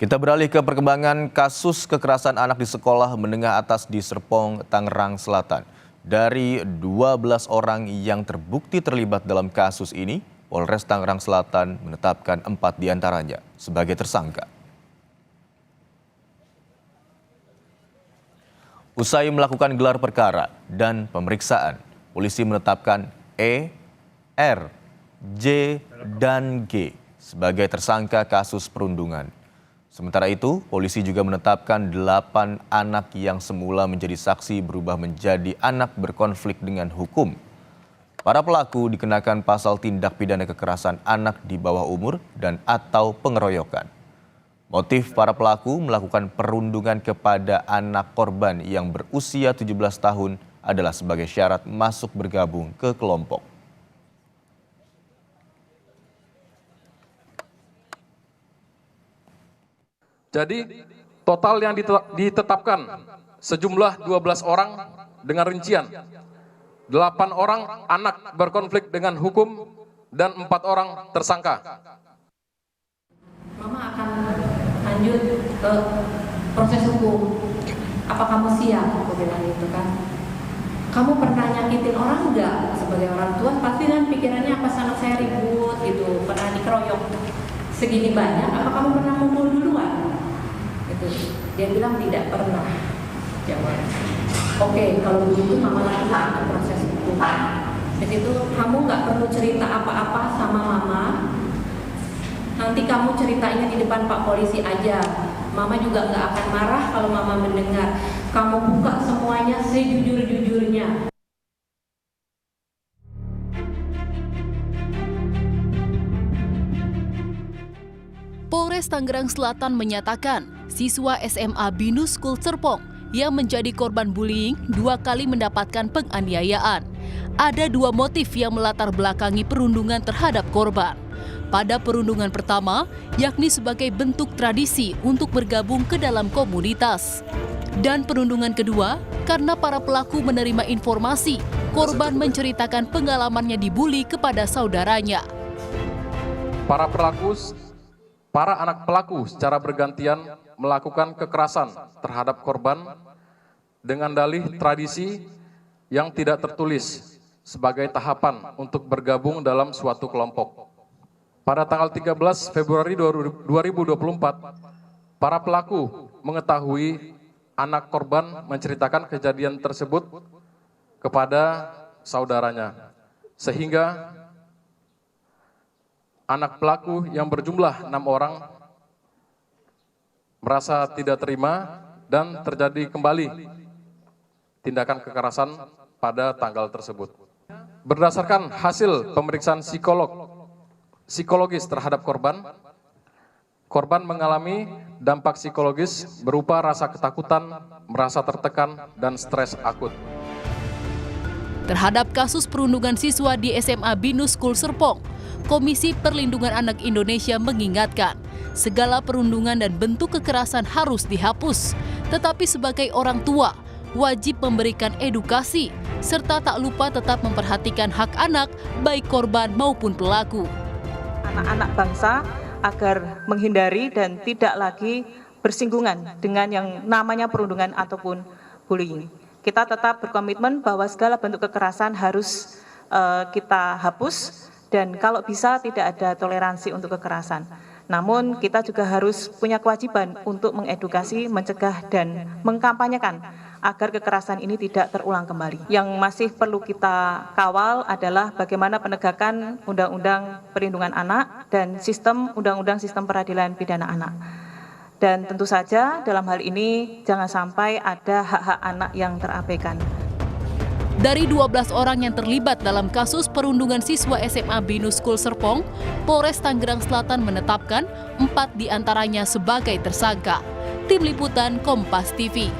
Kita beralih ke perkembangan kasus kekerasan anak di sekolah menengah atas di Serpong, Tangerang Selatan. Dari 12 orang yang terbukti terlibat dalam kasus ini, Polres Tangerang Selatan menetapkan 4 diantaranya sebagai tersangka. Usai melakukan gelar perkara dan pemeriksaan, polisi menetapkan E, R, J, dan G sebagai tersangka kasus perundungan. Sementara itu, polisi juga menetapkan 8 anak yang semula menjadi saksi berubah menjadi anak berkonflik dengan hukum. Para pelaku dikenakan pasal tindak pidana kekerasan anak di bawah umur dan atau pengeroyokan. Motif para pelaku melakukan perundungan kepada anak korban yang berusia 17 tahun adalah sebagai syarat masuk bergabung ke kelompok. Jadi total yang ditetapkan sejumlah 12 orang dengan rincian 8 orang anak berkonflik dengan hukum dan 4 orang tersangka. Mama akan lanjut ke proses hukum. Apa kamu siap? Aku bilang gitu kan. Kamu pernah nyakitin orang enggak? Sebagai orang tua pasti kan pikirannya apa anak saya ribut gitu, pernah dikeroyok segini banyak, apa kamu pernah mukul duluan? Dia bilang tidak pernah. Jawab. Oke, kalau begitu mama lakukan ke proses hukum. Di situ kamu nggak perlu cerita apa-apa sama mama. Nanti kamu ceritanya di depan Pak Polisi aja. Mama juga nggak akan marah kalau mama mendengar. Kamu buka semuanya sejujur-jujurnya. Polres Tangerang Selatan menyatakan siswa SMA Binus School Serpong yang menjadi korban bullying 2 kali mendapatkan penganiayaan. Ada 2 motif yang melatar belakangi perundungan terhadap korban. Pada perundungan pertama, yakni sebagai bentuk tradisi untuk bergabung ke dalam komunitas. Dan perundungan kedua, karena para pelaku menerima informasi, korban menceritakan pengalamannya dibully kepada saudaranya. Para anak pelaku secara bergantian melakukan kekerasan terhadap korban dengan dalih tradisi yang tidak tertulis sebagai tahapan untuk bergabung dalam suatu kelompok. Pada tanggal 13 Februari 2024, para pelaku mengetahui anak korban menceritakan kejadian tersebut kepada saudaranya, sehingga anak pelaku yang berjumlah 6 orang merasa tidak terima dan terjadi kembali tindakan kekerasan pada tanggal tersebut. Berdasarkan hasil pemeriksaan psikologis terhadap korban mengalami dampak psikologis berupa rasa ketakutan, merasa tertekan, dan stres akut. Terhadap kasus perundungan siswa di SMA Binus School Serpong, Komisi Perlindungan Anak Indonesia mengingatkan, segala perundungan dan bentuk kekerasan harus dihapus. Tetapi sebagai orang tua, wajib memberikan edukasi, serta tak lupa tetap memperhatikan hak anak, baik korban maupun pelaku. Anak-anak bangsa agar menghindari dan tidak lagi bersinggungan dengan yang namanya perundungan ataupun bullying. Kita tetap berkomitmen bahwa segala bentuk kekerasan harus kita hapus dan kalau bisa tidak ada toleransi untuk kekerasan. Namun kita juga harus punya kewajiban untuk mengedukasi, mencegah dan mengkampanyekan agar kekerasan ini tidak terulang kembali. Yang masih perlu kita kawal adalah bagaimana penegakan Undang-Undang Perlindungan Anak dan Undang-Undang Sistem Peradilan Pidana Anak. Dan tentu saja dalam hal ini jangan sampai ada hak-hak anak yang terabaikan. Dari 12 orang yang terlibat dalam kasus perundungan siswa SMA Binus School Serpong, Polres Tangerang Selatan menetapkan 4 diantaranya sebagai tersangka. Tim Liputan Kompas TV.